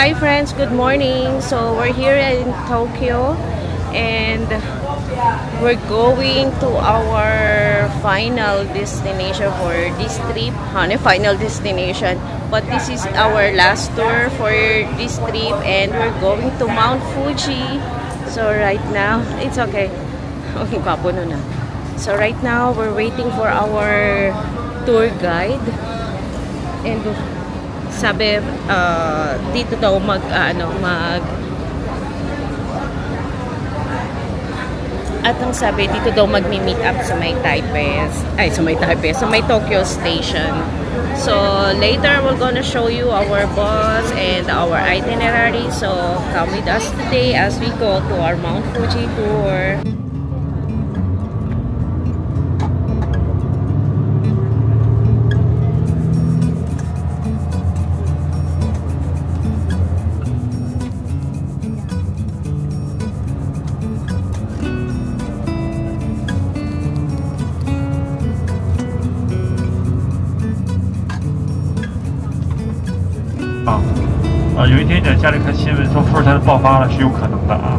Hi friends, good morning. So we're here in Tokyo and we're going to our final destination for this trip. Final destination, but this is our last tour for this trip and we're going to Mount Fuji. So right now, it's okay. Okay, kapuno na. So right now, we're waiting for our tour guide. And sabi, dito daw at ang sabi, dito daw magmi-meet up sa may sa may Tokyo Station. So later, we're gonna show you our bus and our itinerary. So come with us today as we go to our Mount Fuji tour.有一天在家里看新闻说富士山爆发了是有可能的啊。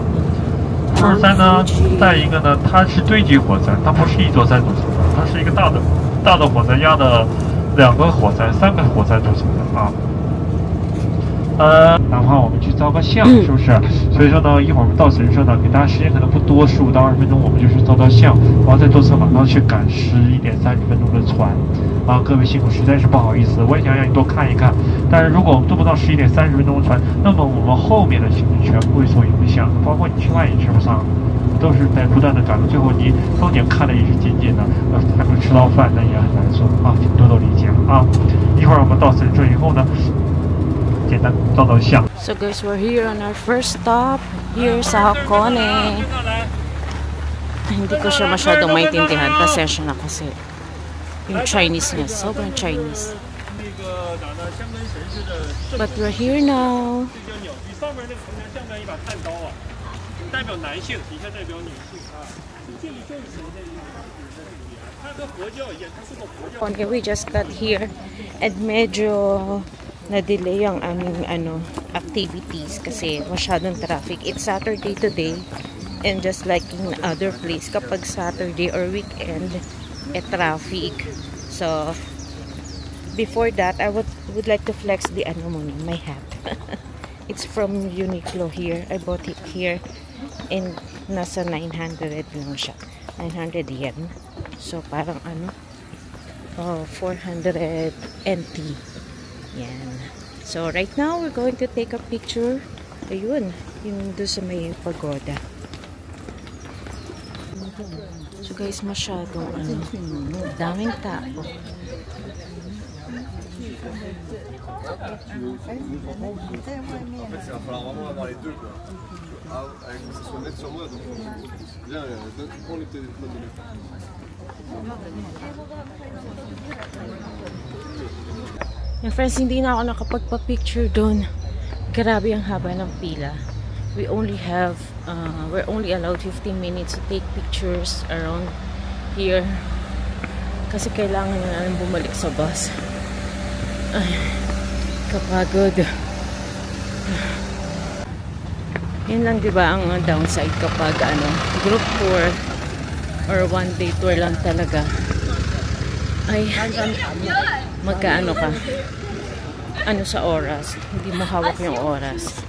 富士山呢，再一个呢，它是堆积火山，它不是一座山组成的，它是一个大的火山压的2个火山、3个火山组成的啊。然后我们去照个相，是不是？所以说呢，一会儿我们到神社呢，给大家时间可能不多，15到20分钟，我们就去照相，然后再坐车马上去赶11点30分钟的船。啊，各位辛苦，实在是不好意思，我也想让你多看一看。但是如果我们坐不到11点30分钟的船，那么我们后面的行程全部会受影响，包括你吃饭也吃不上，都是在不断的赶路，最后你风景看的也是仅仅的，还会吃到饭，那也很难受啊，请多多理解啊。一会儿我们到神社以后呢，简单照相。So guys, we're here on our first stop here sa Hakone. Hindi ko siya masyadong maintindihan, pasensya na kasi yung Chinese niya, sobrang Chinese. But we're here now. Okay, we just got here and medyo na-delay ang aming activities kasi masyadong traffic. It's Saturday today and just like in other place, kapag Saturday or weekend, traffic. So before that, I would like to flex the my hat. It's from Uniqlo here. I bought it here and nasa 900 lang siya. 900 yen. So parang 400 NT. Yan. So right now, we're going to take a picture. Ayun, yung doon sa may pagoda. So guys, masyadong daming tao. Yung friends, hindi na ako nakapagpa-picture doon. Grabe ang haba ng pila. We're only allowed 15 minutes to take pictures around here. Kasi kailangan na namin bumalik sa bus. Ay, kapagod. Yan lang, diba, ang downside kapag group tour or one day tour lang talaga. Ay, magkaano ka? Sa oras. Hindi mo hawak yung oras.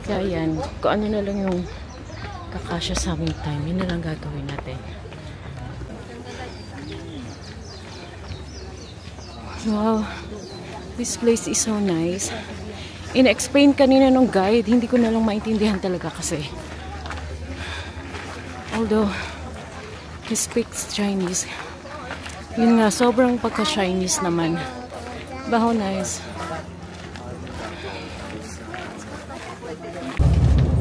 Kaya yan, kung ano na lang yung kakasya sa aming time, yun na lang gagawin natin. Wow, this place is so nice. In-explain kanina nung guide, hindi ko na lang maintindihan talaga kasi. Although, he speaks Chinese. Yun nga, sobrang pagka-Chinese naman. Baho nice.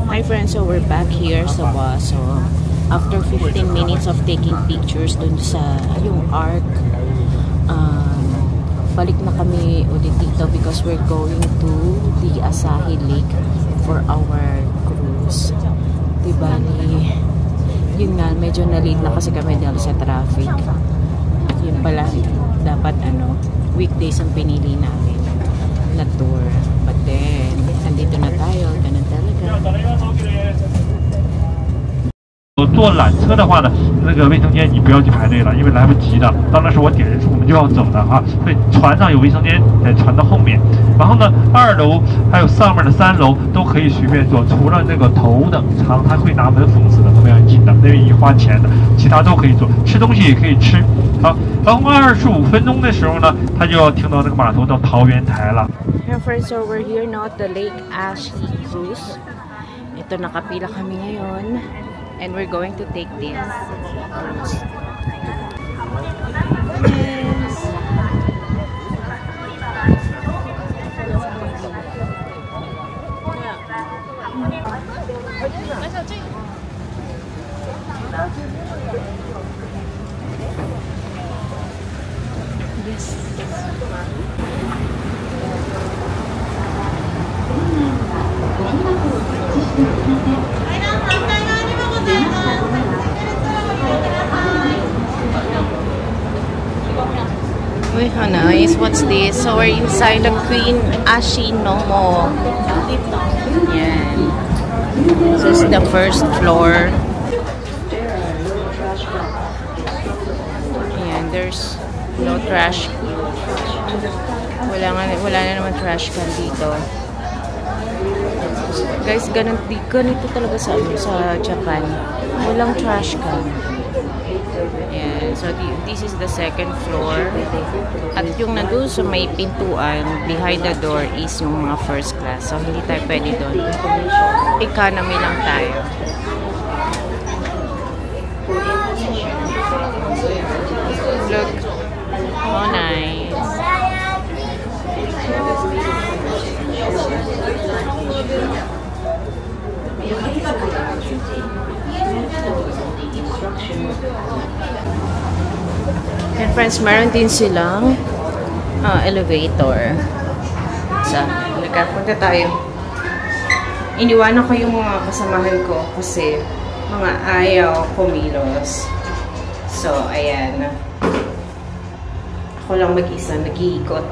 Hi friends, so we're back here sa bus. So after 15 minutes of taking pictures dun sa yung arc, balik na kami ulit dito because we're going to the Asahi Lake for our cruise. Diba yun nga, medyo na-late na kasi kami dahil sa traffic. Yun pala, dapat weekdays ang pinili namin. na tour. But then, nandito na tayo. Ganun talaga. 坐缆车的话呢，那个卫生间你不要去排队了，因为来不及的。到那时候我点人数，我们就要走的哈。所以船上有卫生间，在船的后面。然后呢，2楼还有上面的3楼都可以随便坐，除了那个头等舱，他会拿门封死的，特别要进的，那边一花钱的，其他都可以坐，吃东西也可以吃。好，然后25分钟的时候呢，他就要停到那个码头到桃园台了。And friends, so we're here now at the Lake Ashi Cruise. Ito, nakapila kami ngayon. And we're going to take this cruise. Yes. Uy, how nice. What's this? So we're inside the Queen Ashi Nomo. Yan. This is the first floor. Yan, there's no trash. Wala na naman trash can dito. Guys, ganito talaga sa Japan. Walang trash can. Yeah, so this is the second floor. At yung nandun sa may pintuan, behind the door is yung mga first class. So hindi tayo pwede doon. Economy lang tayo. Look. Oh, nice. And friends, meron din silang elevator. So, punta tayo. Iniwanan ko yung mga kasamahan ko kasi mga ayaw kumilos. So, ayan. Ako lang mag-isa, nag-iikot.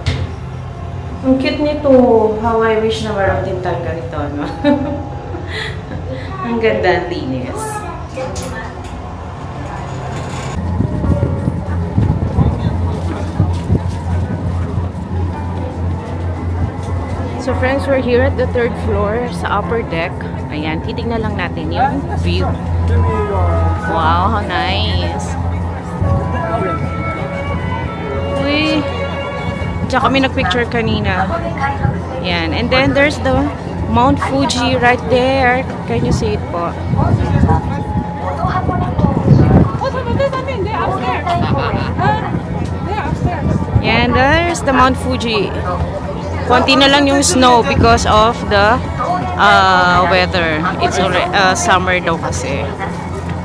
Ang cute nito. How I wish na meron din tayong ganito, no? Ang ganda, ang linis. So friends, we're here at the 3rd floor sa upper deck. Ayan, titignan lang natin yung view. Wow, how nice. Uy, tsaka kami nagpicture kanina. Ayan, and then there's the Mount Fuji right there. Can you see it po? Ayan, there's the Mount Fuji. Konti na lang yung snow because of the weather. It's already summer daw kasi.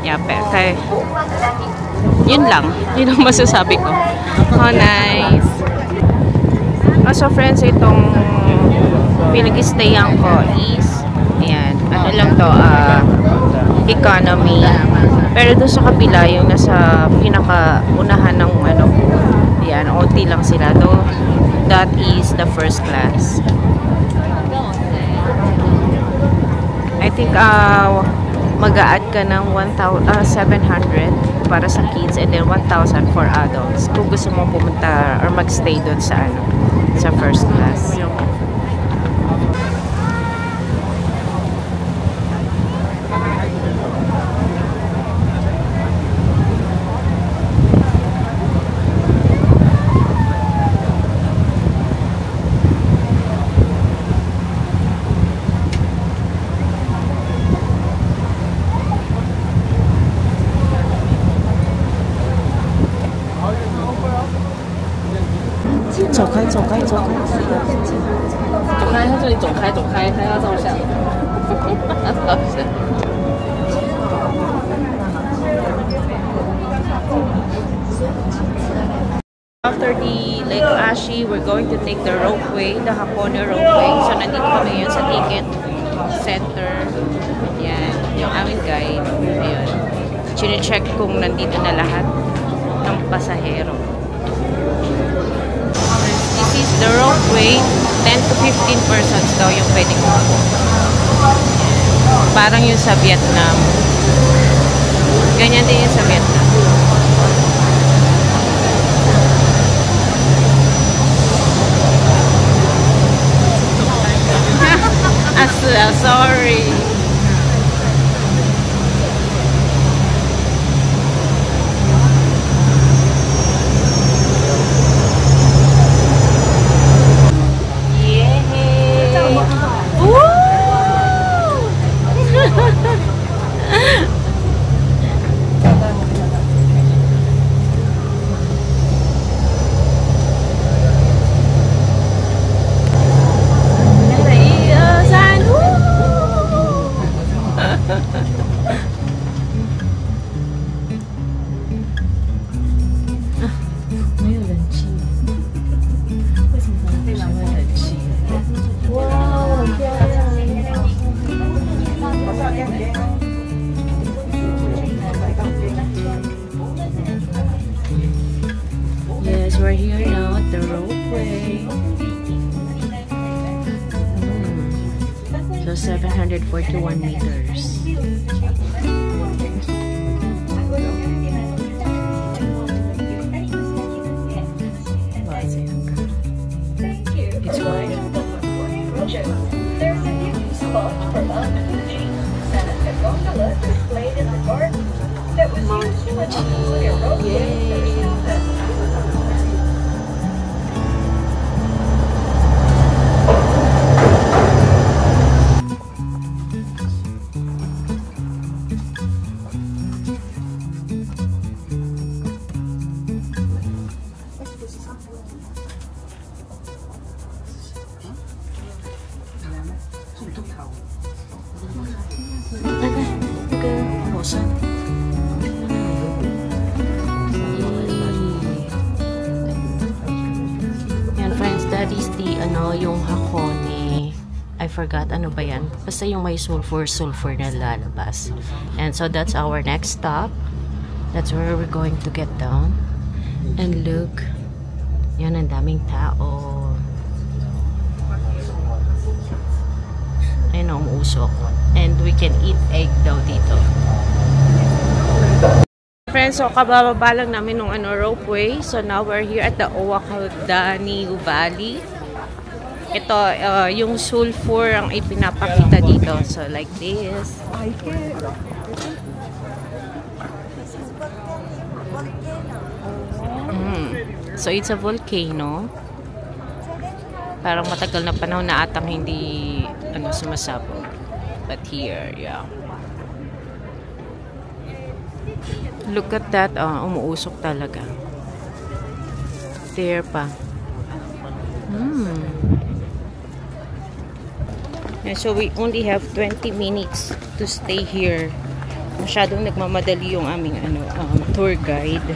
Yeah, kaya yun lang. Yun ang masasabi ko. Oh, nice. So friends, itong pinag-stayan ko is ayan, ano lang to, economy. Pero doon sa kabila, yung nasa pinaka-unahan ng ano, ayan, onti lang sila do. That is the first class. I think mag-a-add ka ng 700 para sa kids and then 1,000 for adults kung gusto mo pumunta or magstay doon sa ano, sa first class.走开，他这里走开，他要照相。After the Lake Ashi, we're going to take the ropeway, the Hakone ropeway. So nandito kami yun sa ticket center. Yan, yung aming guide. Ayun. Chine-check kung nandito na lahat ng pasahero. This is the ropeway, 10 to 15 persons daw yung pwedeng upo. Parang yung sa Vietnam. Ganyan din yung sa Vietnam. Sorry. Yes, we're here now at the ropeway. So 741 meters. It's wide. There's a new spot for Mount Fuji, and a gondola displayed in the garden that was used to accompany a ropeway. Yan friends, that is the yung Hakone. I forgot ano ba yan. Basta yung may sulfur na lalabas. And so that's our next stop. That's where we're going to get down. And look, yan, ang daming tao. Ayun, umuusok. And we can eat egg daw dito. Friends, so kabababa lang namin ng ropeway. So now we're here at the Owakaldani Valley. Ito, yung sulfur ang ipinapakita dito. So like this. So it's a volcano. Parang matagal na panahon na atang hindi sumasabog. But here, yeah. Look at that. Umuusok talaga. There pa. And so we only have 20 minutes to stay here. Masyadong nagmamadali yung aming tour guide.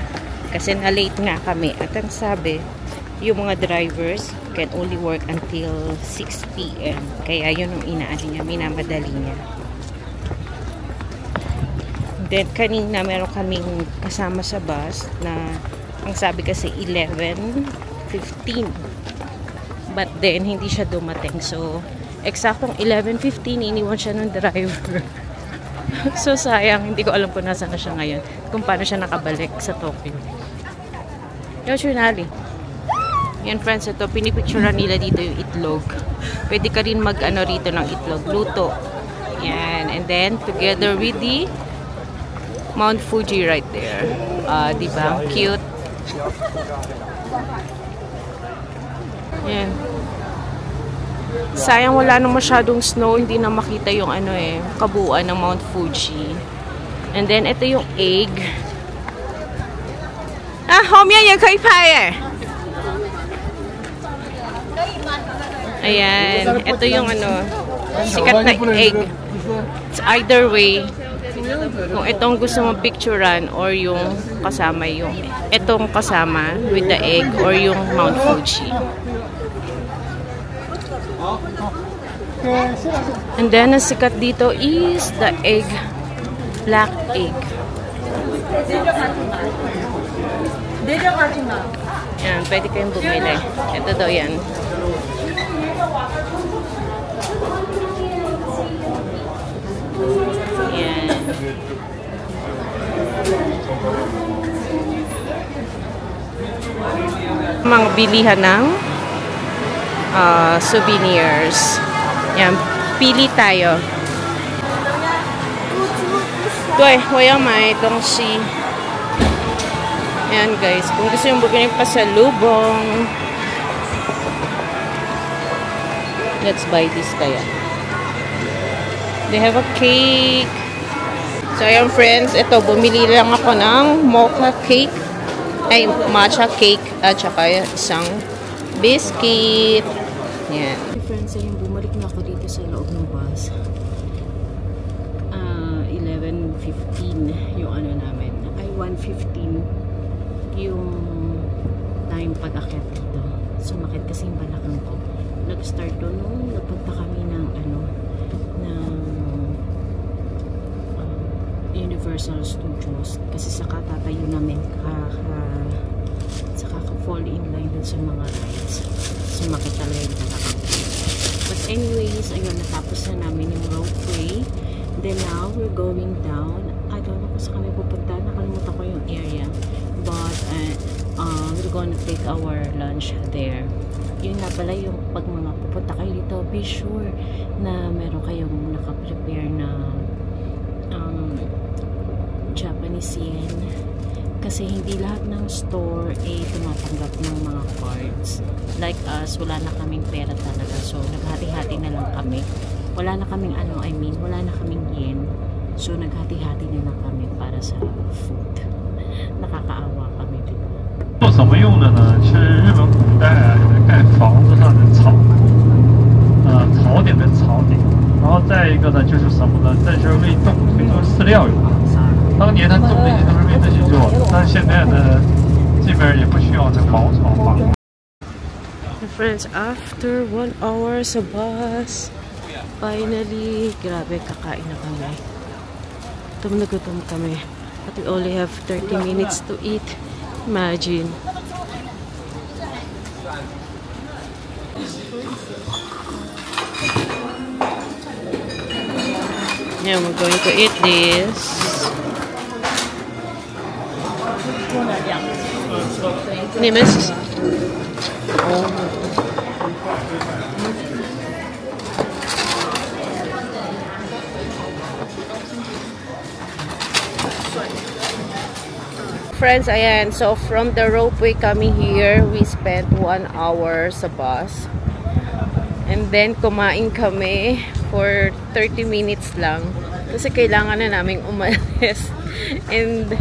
Kasi na-late nga kami. At ang sabi, yung mga drivers can only work until 6 PM. Kaya yun yung inaali niya, minamadali niya. Then kanina meron kaming kasama sa bus na ang sabi kasi 11:15. But then hindi siya dumating. So eksaktong 11:15 iniwan siya ng driver. So sayang, hindi ko alam kung nasaan na siya ngayon. Kung paano siya nakabalik sa Tokyo. Usually. Yan friends, ito pinipicturean nila dito yung itlog. Pwede ka rin mag rito ng itlog, luto. Yan, and then together with the Mount Fuji right there. Diba? Cute. Yan. Sayang wala nang masyadong snow, hindi na makita yung kabuuan ng Mount Fuji. And then ito yung egg. 后面也可以拍耶。Ayan, ito yung sikat na egg. It's either way, kung itong gusto mong picturean or yung kasama itong kasama with the egg or yung Mount Fuji. And then, ang sikat dito is the egg, black egg. Yan, pwede kayong bumili. Ito daw yan. Yan. Mga bilihan ng souvenirs. Yan, pili tayo. 对，我要买东西。Ayan guys, kung gusto yung bumili pasalubong, let's buy this kaya. They have a cake. So ayan friends, ito, bumili lang ako ng mocha cake, ay matcha cake, at saka isang biscuit. Ayan. Hey friends, ayan, bumalik na ako dito sa loob ng bus. 11:15 yung ano namin, ay 1:15 yung time pag-akit dito. Sumakit kasi yung balakang ko. Nag-start doon nung napunta kami ng ano, ng Universal Studios, kasi saka tatayo namin saka ka-fall in line dun sa mga rides. Sumakit talaga yung balakang ko. But anyways, ayun, natapos na namin yung ropeway. Then now, we're going down. I don't know kung saan kami pupunta. Nakalimutan ko yung area. But, we're gonna take our lunch there. Yun nga pala, yung pag mga pupunta kayo dito, be sure na meron kayong naka-prepare na Japanese yen. Kasi hindi lahat ng store ay tumatanggap ng mga cards. Like us, wala na kaming pera talaga. So, naghati-hati na lang kami. Wala na kaming wala na kaming yen. So, naghati-hati na lang kami para sa food. Nakakaawa kami, diba? 做什么用的呢？是日本古代盖房子上的草点跟草顶，然后再一个呢就是什么呢？在这儿喂动物，可以做饲料用。当年他种那些都是为这些做的，但是现在呢，这边也不需要这茅草房。Friends, after 1 hour sa bus, finally, grabe, kakain na kami. Gutom na gutom kami. But we only have 30 minutes to eat. Imagine. Yeah, we're going to eat this. Friends, ayan. So, from the ropeway kami here, we spent 1 hour sa bus. And then, kumain kami for 30 minutes lang. Kasi kailangan na naming umalis. And,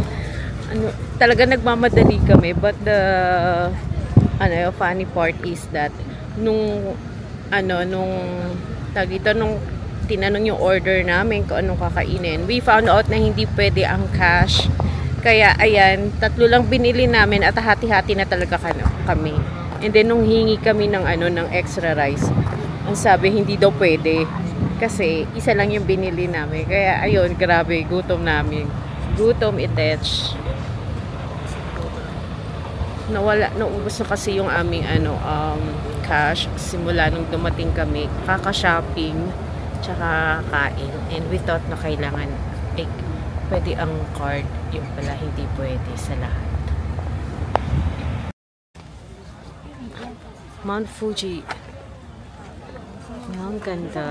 talaga nagmamadali kami. But the, funny part is that, nung tinanong yung order namin kung anong kakainin, we found out na hindi pwede ang cash. Kaya, ayan, 3 lang binili namin at hati-hati na talaga kami. And then, nung hingi kami ng extra rice, ang sabi, hindi daw pwede. Kasi, isa lang yung binili namin. Kaya, ayun, grabe, gutom namin. Gutom, itech. Naubos na kasi yung aming, cash. Simula nung dumating kami, kaka-shopping, tsaka kain. And we thought na kailangan, pwede ang card, yung pala hindi pwede sa lahat. Mount Fuji. Ang ganda.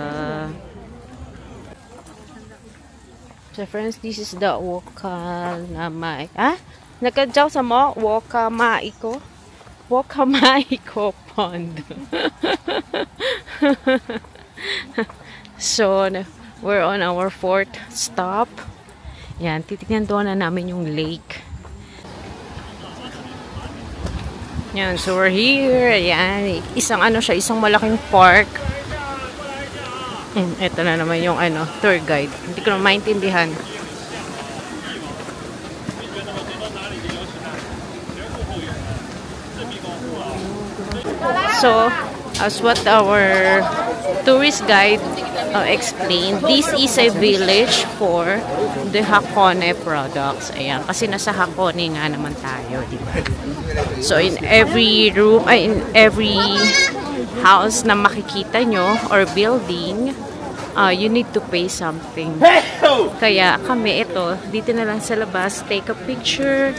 So friends, this is the Wakamai. Nagkadyaw sa mo? Wakamai ko pond. So, we're on our 4th stop. Yan, titignan doon na namin yung lake. Yan, so we're here. Yan, isang malaking park. Ito na naman yung tour guide. Hindi ko na maintindihan. So, as what our tourist guide explained, this is a village for the Hakone products. Ayan, kasi nasa Hakone nga naman tayo, di ba? So, in every room, in every house na makikita nyo or building, you need to pay something. Kaya kami ito, dito na lang sa labas, take a picture,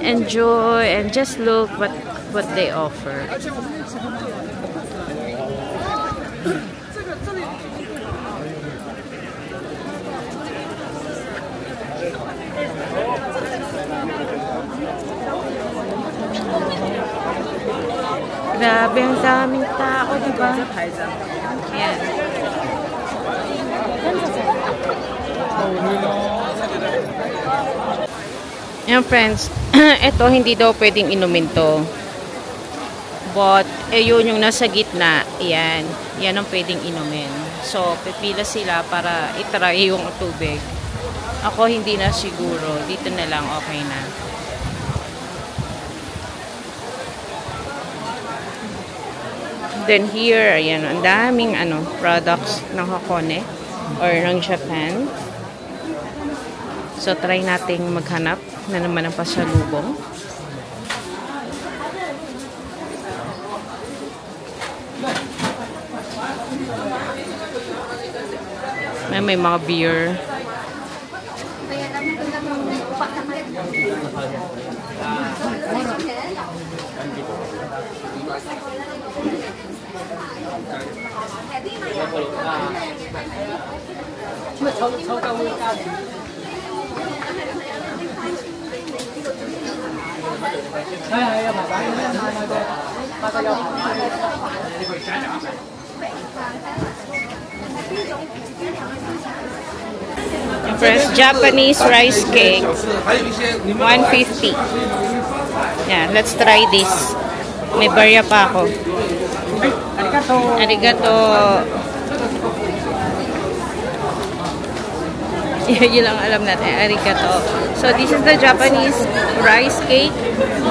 enjoy, and just look what they offer. Grabe, ang daming tao, diba? Yan. Yan, friends. Ito, hindi daw pwedeng inumin to. But, yun yung nasa gitna. Yan. Yan ang pwedeng inumin. So, pipila sila para itry yung tubig. Ako, hindi na siguro. Dito na lang, okay na. Then here, ayan, ang daming products ng Hakone or ng Japan. So, try nating maghanap na naman ng pasalubong. May mga beer. First, Japanese rice cake, 150. Yeah, let's try this. May barya pa ako. Arigato. Yun lang alam natin. Arigato. So, this is the Japanese rice cake.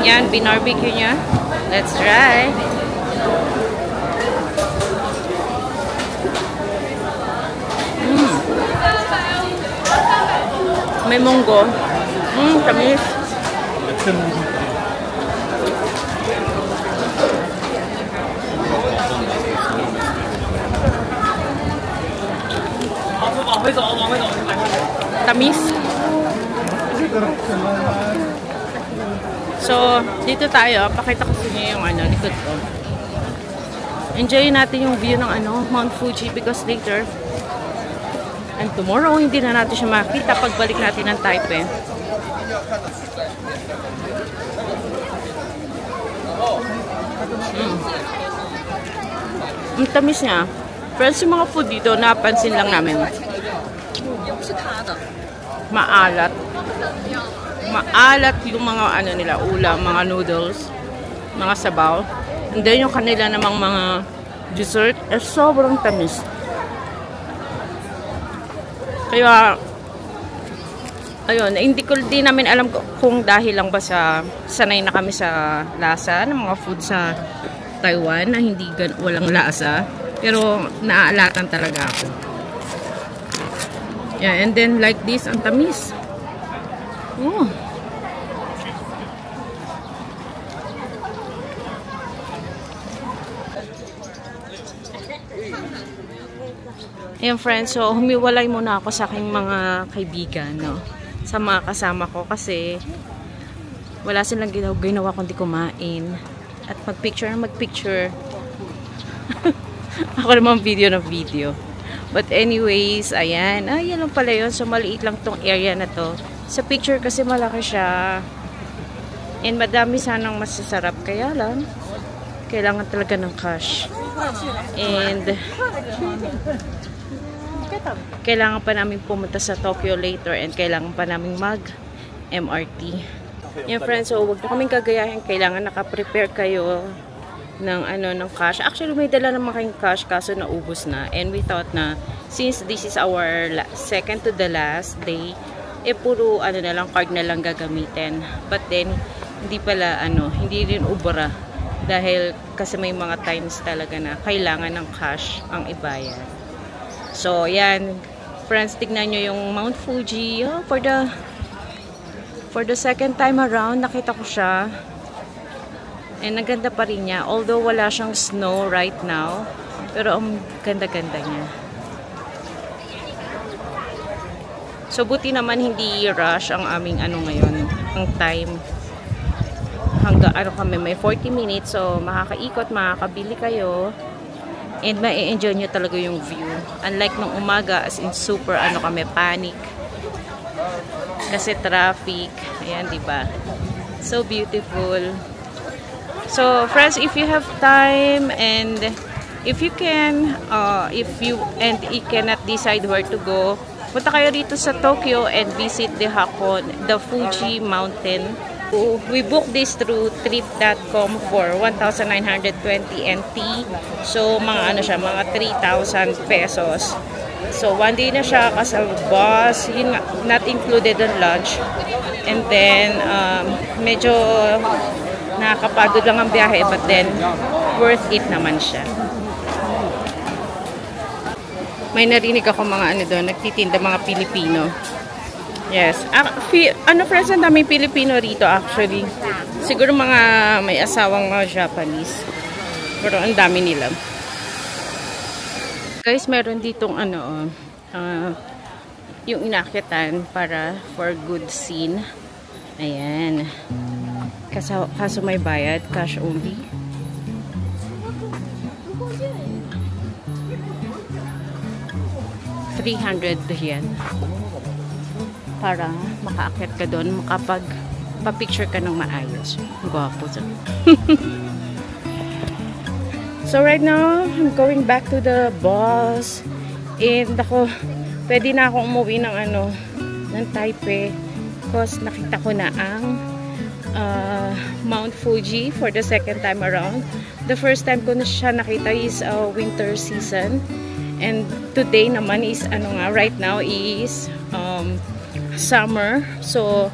Yan, binarbecue niya. Let's try. May munggo. Tamis. Tamis. So, dito tayo. Pakita ko sa inyo yung likod ko. Enjoy natin yung view ng Mount Fuji because later and tomorrow, hindi na natin siya makita pagbalik natin ng Taipei. Ang tamis niya. Friends, yung mga food dito, napansin lang namin. Maalat. Maalat yung mga nila, ulam, mga noodles, mga sabaw. And then yung kanila namang mga dessert, sobrang tamis. Kaya, ayun, hindi ko din namin alam kung dahil lang ba sa sanay na kami sa lasa ng mga food sa Taiwan na hindi walang lasa. Pero, naaalatan talaga ako. Yeah, and then like this, ang tamis. Oh. Ayan friends, so humiwalay muna ako sa aking mga kaibigan, no? Sa mga kasama ko kasi wala silang ginawa kundi kumain at magpicture. Ako naman video. But anyways, ayan. Yan lang pala yun. So maliit lang tong area na to. Sa picture kasi malaki siya. And madami sanang masasarap. Kaya lang, kailangan talaga ng cash. And kailangan pa namin pumunta sa Tokyo later and kailangan pa namin mag-MRT. Yan friends, so huwag na kaming kagayahin. Kailangan nakaprepare kayo ng cash. Actually, may dala naman kayong cash kaso naubos na. And we thought na since this is our second to the last day, puro na lang, card na lang gagamitin. But then, hindi pala, hindi rin ubra. Dahil kasi may mga times talaga na kailangan ng cash ang ibayad. So, yan. Friends, tignan nyo yung Mount Fuji. Oh, for the second time around, nakita ko siya. And naganda pa rin niya. Although wala siyang snow right now. Pero ang ganda-ganda niya. So, buti naman hindi rush ang aming ano ngayon. Ang time. Hanggang ano kami, may 40 minutes. So, makakaikot, makakabili kayo. And ma-enjoy nyo talaga yung view. Unlike nung umaga, as in super ano kami, panic. Kasi traffic. Ayan, diba? So beautiful. So, friends, if you have time and if you can, if you cannot decide where to go, punta kayo dito sa Tokyo and visit the Fuji Mountain. We booked this through trip.com for 1,920 NT. So, mga ano siya, mga 3,000 pesos. So, one day na siya kasama bus, yun nga, not included on lunch. And then, medyo nakakapagod lang ang biyahe, but then, worth it naman siya. May narinig ako mga ano doon, nagtitinda mga Pilipino. Yes. Ano friends, ang daming Pilipino rito actually. Siguro mga may asawang mga Japanese. Pero ang dami nila. Guys, meron ditong ano, yung inakyatan para for good scene. Ayan. Kaso may bayad, cash only. ₱300 yan. Para makaakyat ka doon, makapag-picture ka ng maayos. Gwapo siya. So right now, I'm going back to the bus. And ako, pwede na akong umuwi ng ano, ng Taipei. Because nakita ko na ang Mount Fuji for the second time around. The first time ko na siya nakita is winter season. And today naman is, ano nga, right now is summer. So,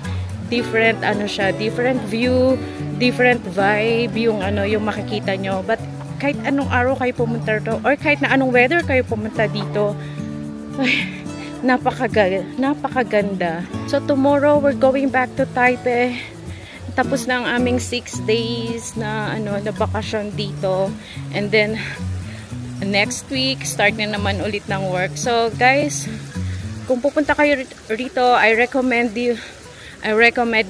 different, ano siya, different view, different vibe, yung ano, yung makikita nyo. But, kahit anong araw kayo pumunta to, or kahit na anong weather kayo pumunta dito, ay, napakaganda. So, tomorrow, we're going back to Taipei. Tapos na ang aming 6 days na, ano, na bakasyon dito. And then, next week, start na naman ulit ng work. So, guys, kung pupunta kayo rito, I recommend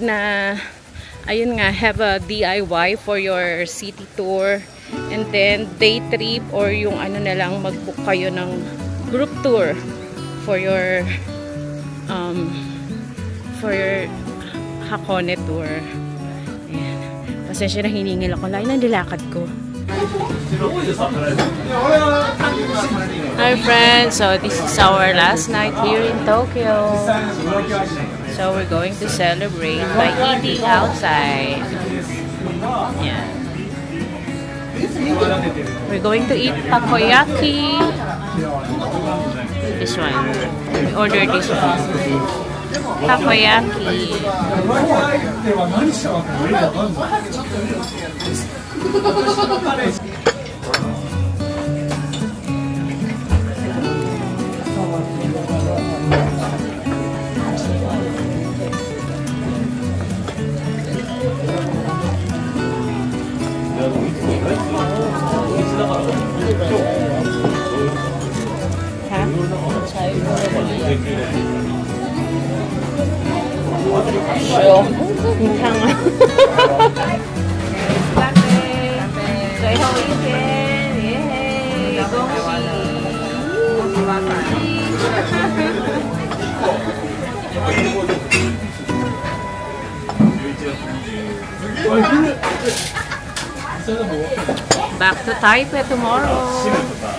na, ayun nga, have a DIY for your city tour. And then, day trip or yung ano na lang, mag-book kayo ng group tour for your Hakone tour. Ayan. Pasensya na, hiningil ako. Lain ang nilakad ko. Hi friends, so this is our last night here in Tokyo. So we're going to celebrate by eating outside. Yeah. We're going to eat takoyaki. This one. We ordered this one. Takoyaki. Back to Taipei tomorrow.